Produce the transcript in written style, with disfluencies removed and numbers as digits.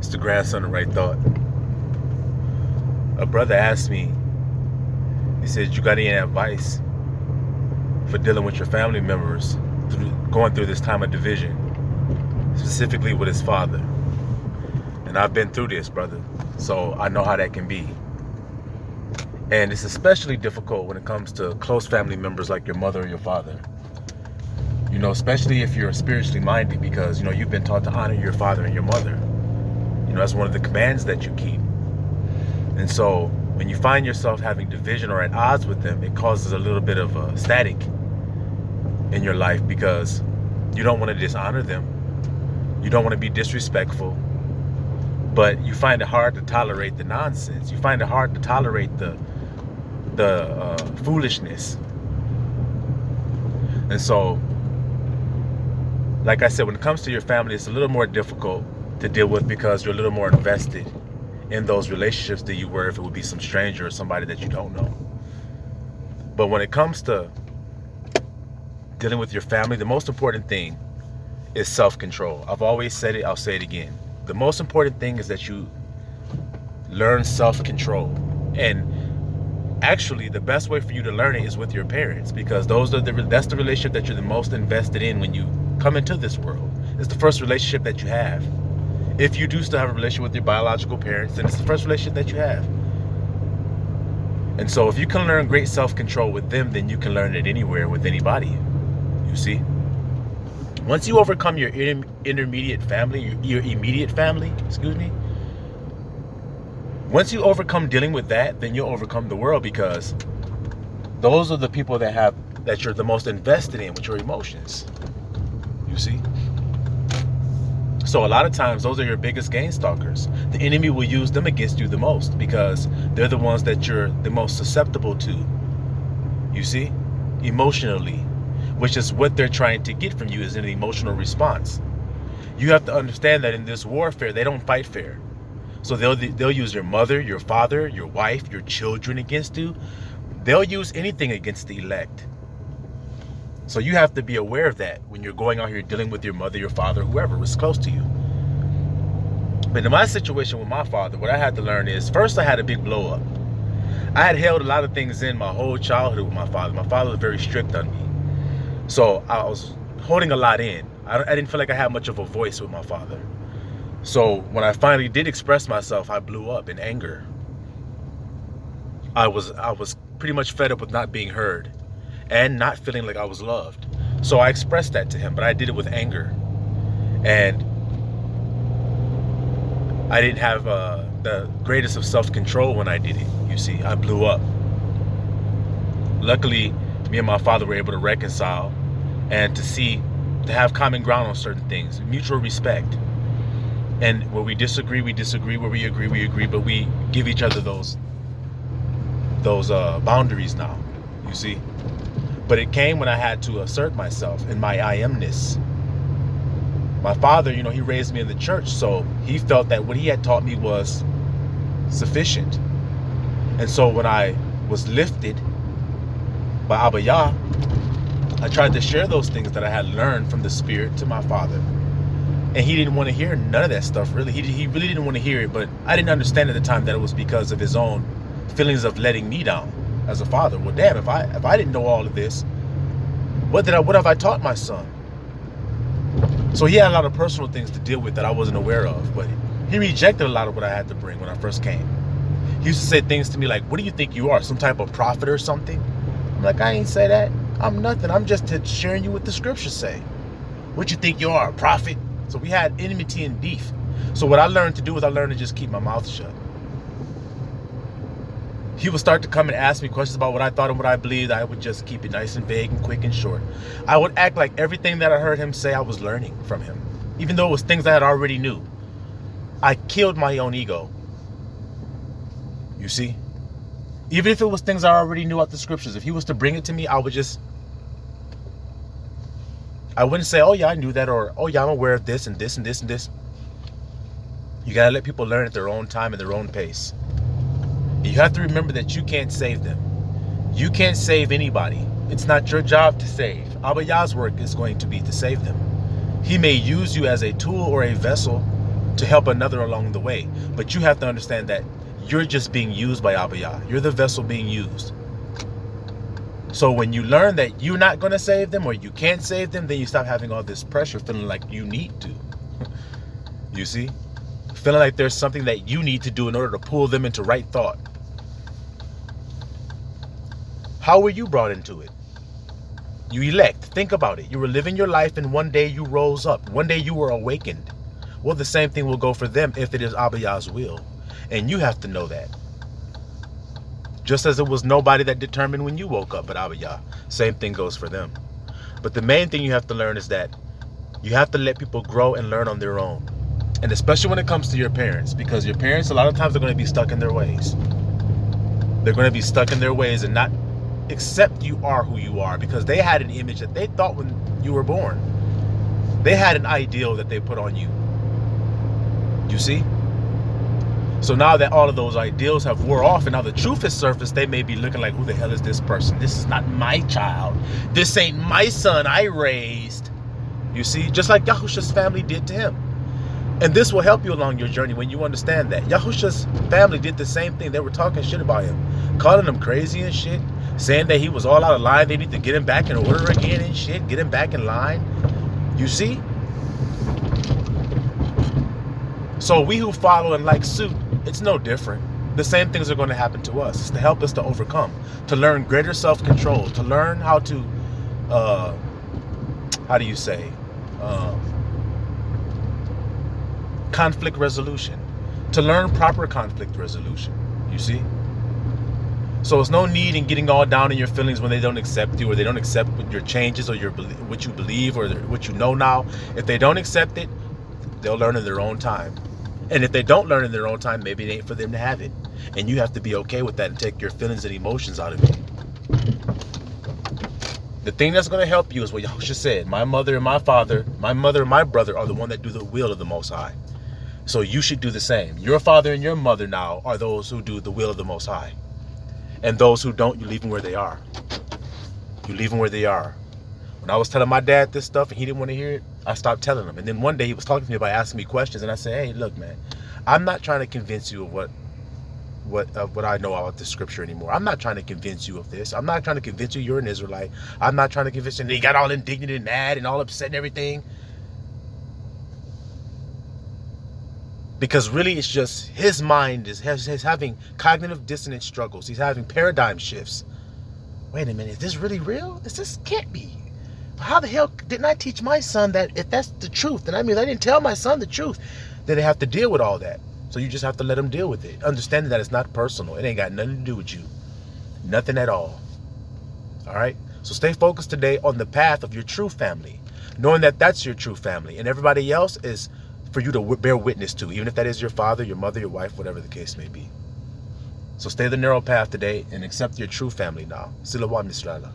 It's the grandson of Right Thought. A brother asked me, he said, you got any advice for dealing with your family members going through this time of division, specifically with his father? And I've been through this, brother, so I know how that can be. And it's especially difficult when it comes to close family members like your mother or your father. You know, especially if you're spiritually minded, because, you know, you've been taught to honor your father and your mother. You know, that's one of the commands that you keep. And so when you find yourself having division or at odds with them, it causes a little bit of static in your life, because you don't want to dishonor them. You don't want to be disrespectful. But you find it hard to tolerate the nonsense. You find it hard to tolerate the foolishness. And so, like I said, when it comes to your family, it's a little more difficult to deal with, because you're a little more invested in those relationships than you were if it would be some stranger or somebody that you don't know. But when it comes to dealing with your family, the most important thing is self-control. I've always said it, I'll say it again. The most important thing is that you learn self-control. And actually, the best way for you to learn it is with your parents, because that's the relationship that you're the most invested in when you come into this world. It's the first relationship that you have. If you do still have a relationship with your biological parents, then it's the first relationship that you have. And so if you can learn great self-control with them, then you can learn it anywhere with anybody, you see. Once you overcome your intermediate family, your immediate family, once you overcome dealing with that, then you'll overcome the world, because those are the people that you're the most invested in with your emotions, you see. So a lot of times, those are your biggest gain stalkers. The enemy will use them against you the most, because they're the ones that you're the most susceptible to, you see, emotionally, which is what they're trying to get from you, is an emotional response. You have to understand that in this warfare, they don't fight fair. So they'll use your mother, your father, your wife, your children against you. They'll use anything against the elect. So you have to be aware of that when you're going out here dealing with your mother, your father, whoever is close to you. But in my situation with my father, what I had to learn is, first I had a big blow up. I had held a lot of things in my whole childhood with my father. My father was very strict on me. So I was holding a lot in. I didn't feel like I had much of a voice with my father. So when I finally did express myself, I blew up in anger. I was pretty much fed up with not being heard and not feeling like I was loved. So I expressed that to him, but I did it with anger. And I didn't have the greatest of self-control when I did it, you see. I blew up. Luckily, me and my father were able to reconcile and to have common ground on certain things, mutual respect. And where we disagree, we disagree. Where we agree, we agree. But we give each other those boundaries now, you see. But it came when I had to assert myself in my I amness. My father, you know, he raised me in the church, so he felt that what he had taught me was sufficient. And so when I was lifted by Abba Yah, I tried to share those things that I had learned from the Spirit to my father. And he didn't want to hear none of that stuff, really. He really didn't want to hear it, but I didn't understand at the time that it was because of his own feelings of letting me down as a father. Well, damn, if I didn't know all of this, what have I taught my son? So he had a lot of personal things to deal with that I wasn't aware of, but he rejected a lot of what I had to bring when I first came. He used to say things to me like, what do you think you are, some type of prophet or something? I'm like, I ain't say that. I'm nothing. I'm just sharing you what the scriptures say. What you think you are, a prophet? So we had enmity and beef. So what I learned to do is I learned to just keep my mouth shut. He would start to come and ask me questions about what I thought and what I believed. I would just keep it nice and vague and quick and short. I would act like everything that I heard him say, I was learning from him, even though it was things I had already knew. I killed my own ego. You see? Even if it was things I already knew out the scriptures, if he was to bring it to me, I wouldn't say, oh yeah, I knew that, or oh yeah, I'm aware of this and this and this and this. You gotta let people learn at their own time and their own pace. And you have to remember that you can't save them. You can't save anybody. It's not your job to save. Abba Yah's work is going to be to save them. He may use you as a tool or a vessel to help another along the way. But you have to understand that you're just being used by Abba Yah. You're the vessel being used. So when you learn that you're not going to save them or you can't save them, then you stop having all this pressure, feeling like you need to. You see? Feeling like there's something that you need to do in order to pull them into right thought. How were you brought into it? You elect. Think about it. You were living your life and one day you rose up. One day you were awakened. Well, the same thing will go for them if it is Abba Yah's will. And you have to know that. Just as it was nobody that determined when you woke up but Abba Yah. Same thing goes for them. But the main thing you have to learn is that you have to let people grow and learn on their own. And especially when it comes to your parents. Because your parents, a lot of times, they're going to be stuck in their ways. They're going to be stuck in their ways and not accept you are who you are. Because they had an image that they thought when you were born. They had an ideal that they put on you. You see? So now that all of those ideals have wore off and now the truth has surfaced, they may be looking like, who the hell is this person? This is not my child. This ain't my son I raised. You see? Just like Yahusha's family did to him. And this will help you along your journey when you understand that. Yahusha's family did the same thing. They were talking shit about him. Calling him crazy and shit. Saying that he was all out of line. They need to get him back in order again and shit. Get him back in line. You see? So we who follow and like suit, it's no different. The same things are going to happen to us. It's to help us to overcome, to learn greater self-control, to learn how to, conflict resolution, to learn proper conflict resolution. You see? So there's no need in getting all down in your feelings when they don't accept you or they don't accept your changes or what you believe or what you know now. If they don't accept it, they'll learn in their own time. And if they don't learn in their own time, maybe it ain't for them to have it. And you have to be okay with that and take your feelings and emotions out of it. The thing that's going to help you is what Yahusha said. My mother and my father, my mother and my brother are the one that do the will of the Most High. So you should do the same. Your father and your mother now are those who do the will of the Most High. And those who don't, you leave them where they are. You leave them where they are. When I was telling my dad this stuff and he didn't want to hear it, I stopped telling him. And then one day he was talking to me about asking me questions. And I said, hey, look, man, I'm not trying to convince you of what I know about the scripture anymore. I'm not trying to convince you of this. I'm not trying to convince you you're an Israelite. I'm not trying to convince you. And he got all indignant and mad and all upset and everything. Because really it's just his mind is having cognitive dissonance struggles. He's having paradigm shifts. Wait a minute, is this really real? This can't be. How the hell didn't I teach my son that if that's the truth? And I mean, I didn't tell my son the truth. Then they have to deal with all that. So you just have to let him deal with it. Understanding that it's not personal. It ain't got nothing to do with you. Nothing at all. All right? So stay focused today on the path of your true family. Knowing that that's your true family. And everybody else is for you to bear witness to. Even if that is your father, your mother, your wife, whatever the case may be. So stay the narrow path today and accept your true family now. Silawam Israel.